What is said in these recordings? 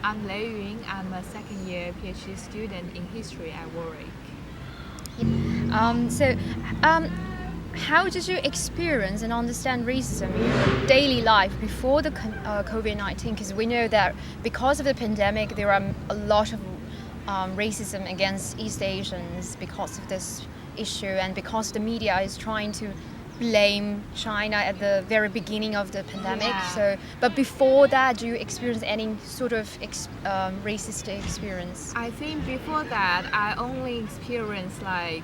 I'm Leiyun. I'm a second-year PhD student in history at Warwick. So, um, how did you experience and understand racism in your daily life before the COVID-19? Because we know that because of the pandemic, there are a lot of racism against East Asians because of this issue, and because the media is trying to blame China at the very beginning of the pandemic. Yeah. But before that, do you experience any sort of racist experience? I think before that, I only experienced like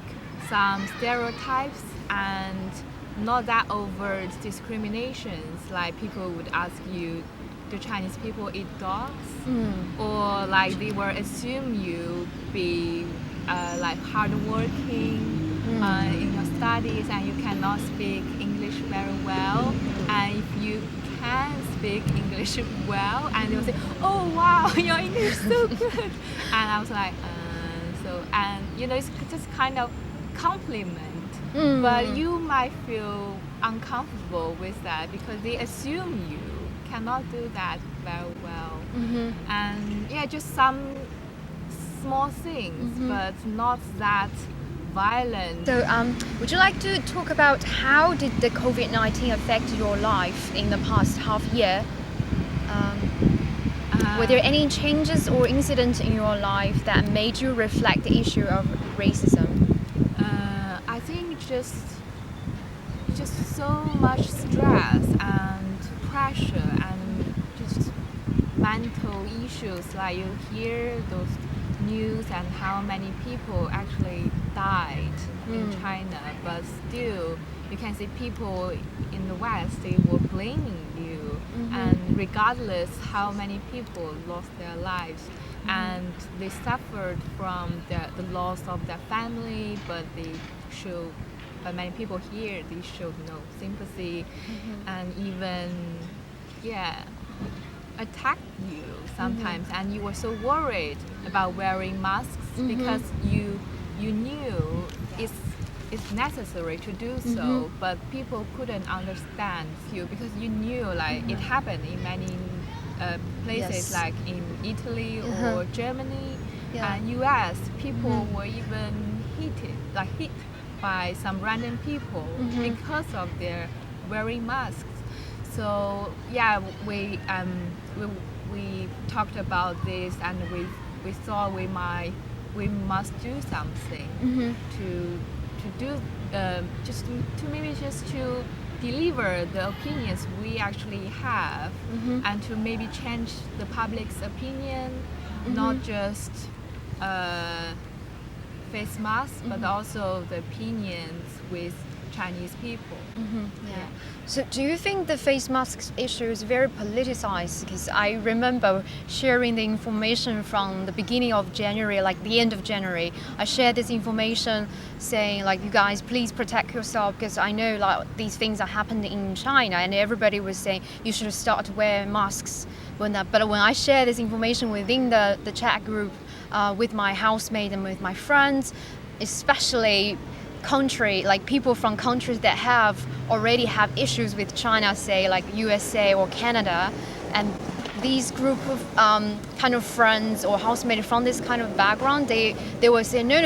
some stereotypes and not that overt discriminations. Like people would ask you, do Chinese people eat dogs? Or like they will assume you be like hardworking in your studies and you cannot speak English very well. And if you can speak English well, and they'll say, "Oh wow, your English is so good," and I was like, and it's just kind of compliment, but you might feel uncomfortable with that because they assume you cannot do that very well, and just some small things, but not that violent. So, would you like to talk about how did the COVID-19 affect your life in the past half year? Were there any changes or incidents in your life that made you reflect the issue of racism? I think just so much stress and pressure and just mental issues. Like you hear those news and how many people actually died in China, but still you can see people in the West, they were blaming you, and regardless how many people lost their lives, and they suffered from the loss of their family, but many people here, they showed no sympathy, and even attacked you sometimes, and you were so worried about wearing masks because you knew it's necessary to do so, but people couldn't understand you because you knew like it happened in many places, like in Italy or Germany and US. People were even hit by some random people because of their wearing masks. So we talked about this, and we thought we must do something to do just to deliver the opinions we actually have, and to maybe change the public's opinion, not just face masks, but also the opinions with Chinese people. So do you think the face masks issue is very politicized? Because I remember sharing the information from the beginning of January, like the end of January. I shared this information saying like, you guys please protect yourself, because I know like these things are happening in China, and everybody was saying you should start to wear masks. But when I share this information within the chat group with my housemate and with my friends, especially people from countries that already have issues with China, say like USA or Canada, and these group of kind of friends or housemates from this kind of background, they will say no,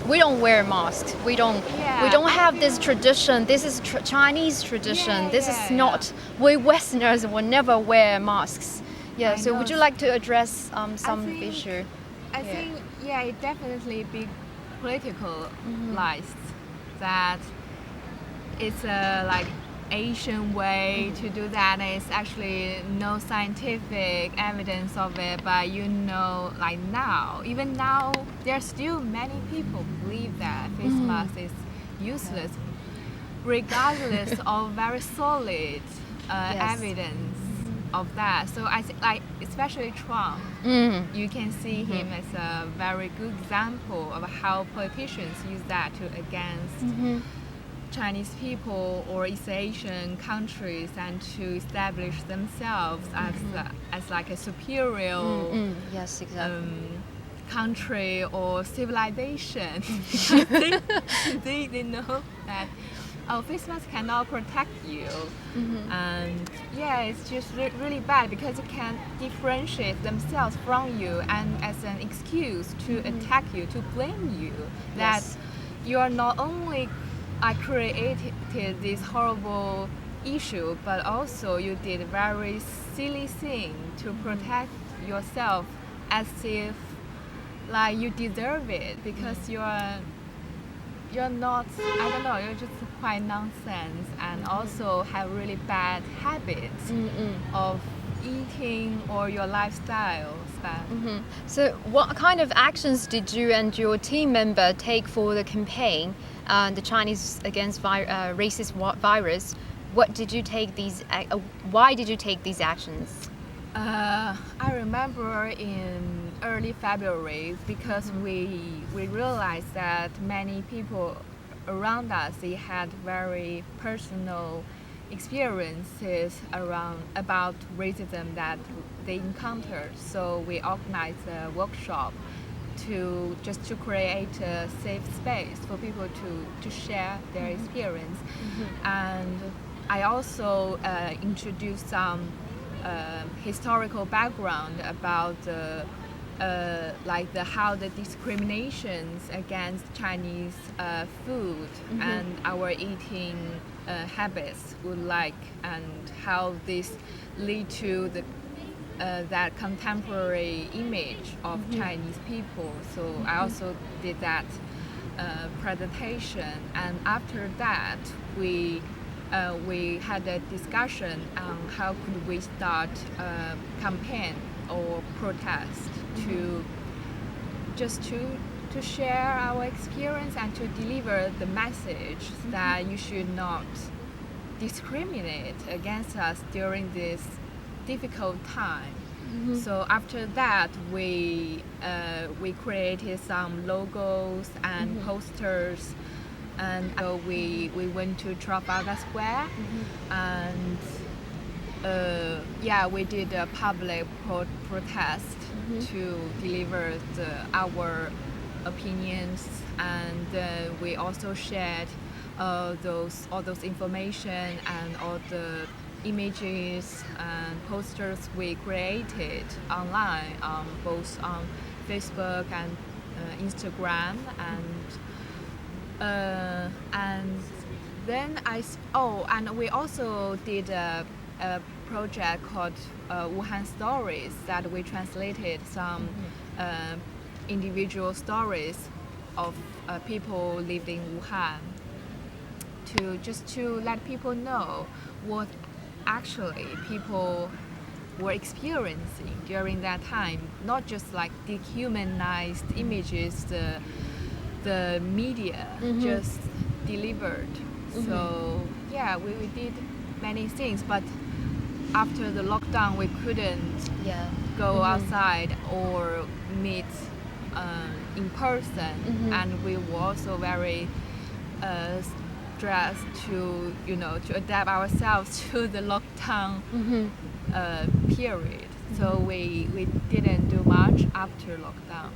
we don't wear masks, we don't have this tradition, this is Chinese tradition, this is not, we Westerners will never wear masks. So would you like to address some issue? I think it definitely be politicalized, that it's a like Asian way to do that. It's actually no scientific evidence of it, but like even now, there are still many people who believe that face mask is useless, regardless of very solid evidence of that. So I think like especially Trump, you can see him as a very good example of how politicians use that against Chinese people or East Asian countries, and to establish themselves as like a superior country or civilization. they know that face mask cannot protect you. Mm-hmm. And yeah, it's just really bad because it can differentiate themselves from you and as an excuse to attack you, to blame you. That Yes. you are not only I created this horrible issue, but also you did a very silly thing to protect yourself as if like you deserve it because you're not, I don't know, you're just quite nonsense and also have really bad habits of eating or your lifestyle stuff. So, what kind of actions did you and your team member take for the campaign, the Chinese against racist virus? What did you take these? Why did you take these actions? I remember in early February because we realized that many people around us they had very personal experiences about racism that they encountered. So we organized a workshop to create a safe space for people to share their experience, and I also introduced some historical background about how the discriminations against Chinese food and our eating habits would like, and how this lead to that contemporary image of Chinese people. So I also did that presentation, and after that we had a discussion on how could we start a campaign or protest to just to share our experience and to deliver the message that you should not discriminate against us during this difficult time. So after that, we created some logos and posters, and so we went to Trafalgar Square, and we did a public protest to deliver our opinions, and we also shared all those information and all the images and posters we created online, both on Facebook and Instagram, and then and we also did a project called Wuhan Stories, that we translated some individual stories of people living in Wuhan to let people know what actually people were experiencing during that time, not just like dehumanized images the media just delivered. So yeah, we did many things, but after the lockdown we couldn't go outside or meet in person, and we were also very stressed to adapt ourselves to the lockdown period. So we didn't do much after lockdown.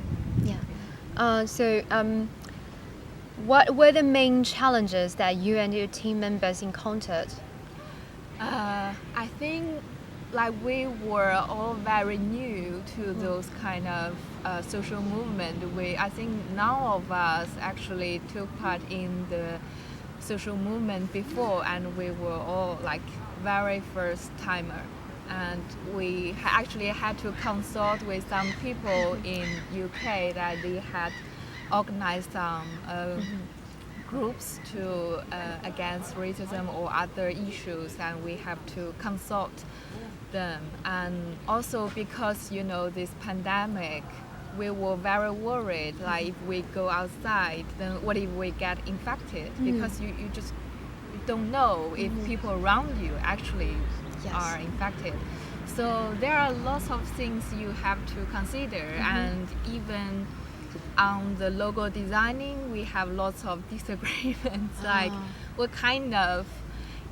What were the main challenges that you and your team members encountered? I think like we were all very new to those kind of social movement. I think none of us actually took part in the social movement before, and we were all like very first timer, and we actually had to consult with some people in UK that they had organized some groups to against racism or other issues, and we have to consult them. And also because this pandemic, we were very worried, like if we go outside, then what if we get infected? Because you just don't know if people around you actually are infected. So there are lots of things you have to consider, and even on the logo designing, we have lots of disagreements, like what kind of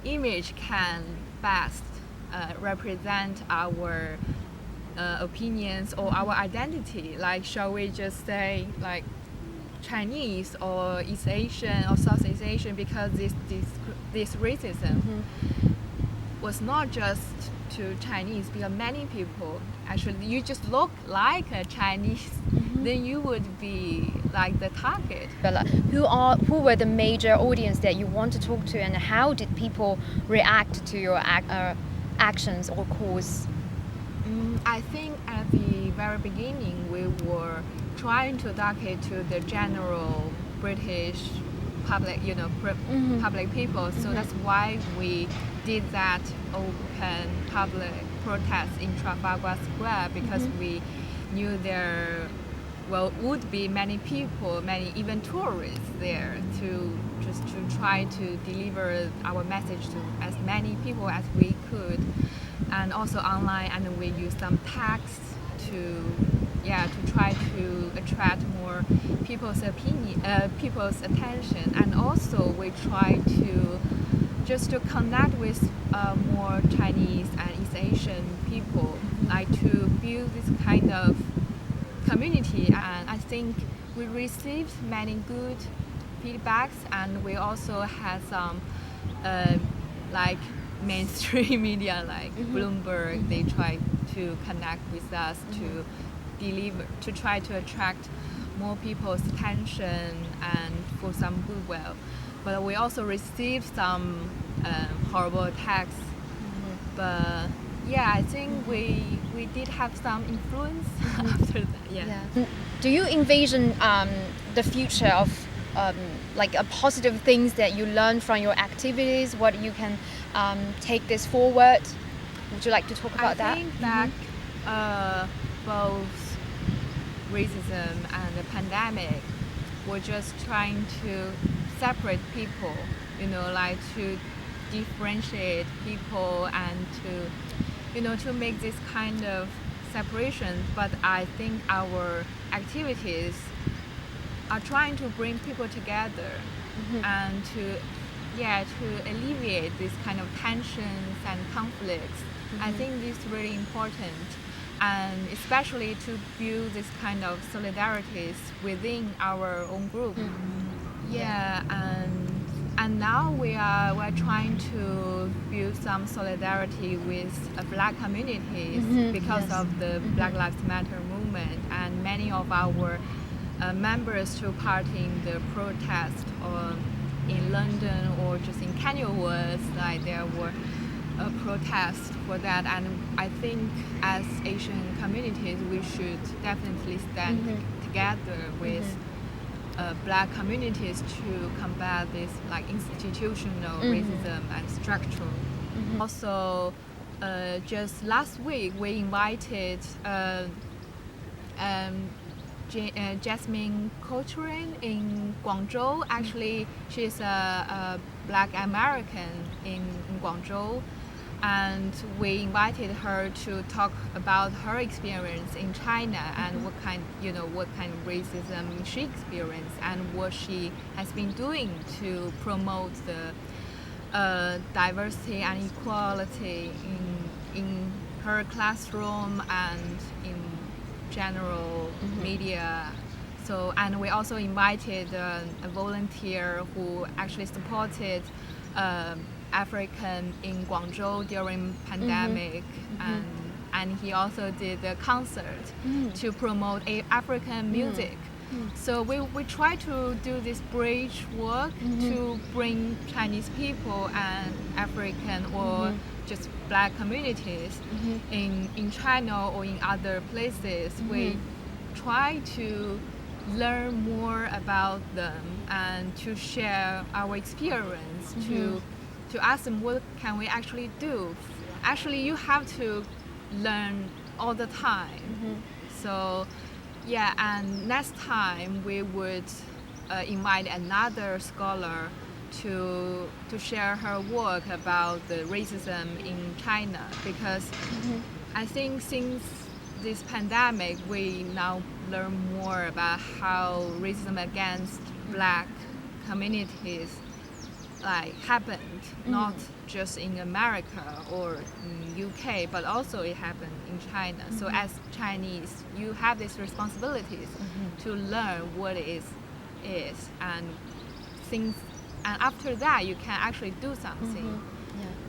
image can best represent our opinions or our identity. Like, shall we just say like Chinese or East Asian or Southeast Asian, because this this racism was not just to Chinese, because many people actually, you just look like a Chinese, then you would be like the target. Who were the major audience that you want to talk to, and how did people react to your actions or cause? I think at the very beginning we were trying to target to the general British public, public people. So that's why we did that open public protest in Trafalgar Square, because we knew there would be many people, many even tourists there, to try to deliver our message to as many people as we could. And also online, and we use some text to try to attract more people's people's attention. And also we try to just to connect with more Chinese and East Asian people, like to build this kind of community. And I think we received many good feedbacks, and we also had some like mainstream media like Bloomberg. They try to connect with us to try to attract more people's attention and for some goodwill. But we also received some horrible attacks. But yeah, I think we did have some influence after that. Yeah. Do you envision the future of like a positive things that you learn from your activities? What you can take this forward? Would you like to talk about that? I think that both racism and the pandemic were just trying to separate people, like to differentiate people and to make this kind of separation. But I think our activities are trying to bring people together and to alleviate these kind of tensions and conflicts. I think this is really important, and especially to build this kind of solidarities within our own group. And now we're trying to build some solidarity with Black communities because of the Black Lives Matter movement, and many of our members took part in the protest or in London or just in Kenilworth. Like there were protests for that, and I think as Asian communities we should definitely stand together with Black communities to combat this like institutional racism and structural. Also, just last week we invited Jasmine Cochran in Guangzhou. Actually, she's a Black American in Guangzhou, and we invited her to talk about her experience in China and what kind of racism she experienced and what she has been doing to promote the diversity and equality in her classroom and in general media. So, and we also invited a volunteer who actually supported African in Guangzhou during pandemic, and he also did a concert to promote African music. So we try to do this bridge work to bring Chinese people and African or just Black communities in China or in other places. We try to learn more about them and to share our experience, to ask them what can we actually do. Actually, you have to learn all the time. So yeah, and next time we would invite another scholar to share her work about the racism in China, because I think since this pandemic we now learn more about how racism against Black communities happened, not just in America or in UK, but also it happened in China. So as Chinese, you have these responsibilities to learn what it is, and since and after that you can actually do something. Yeah.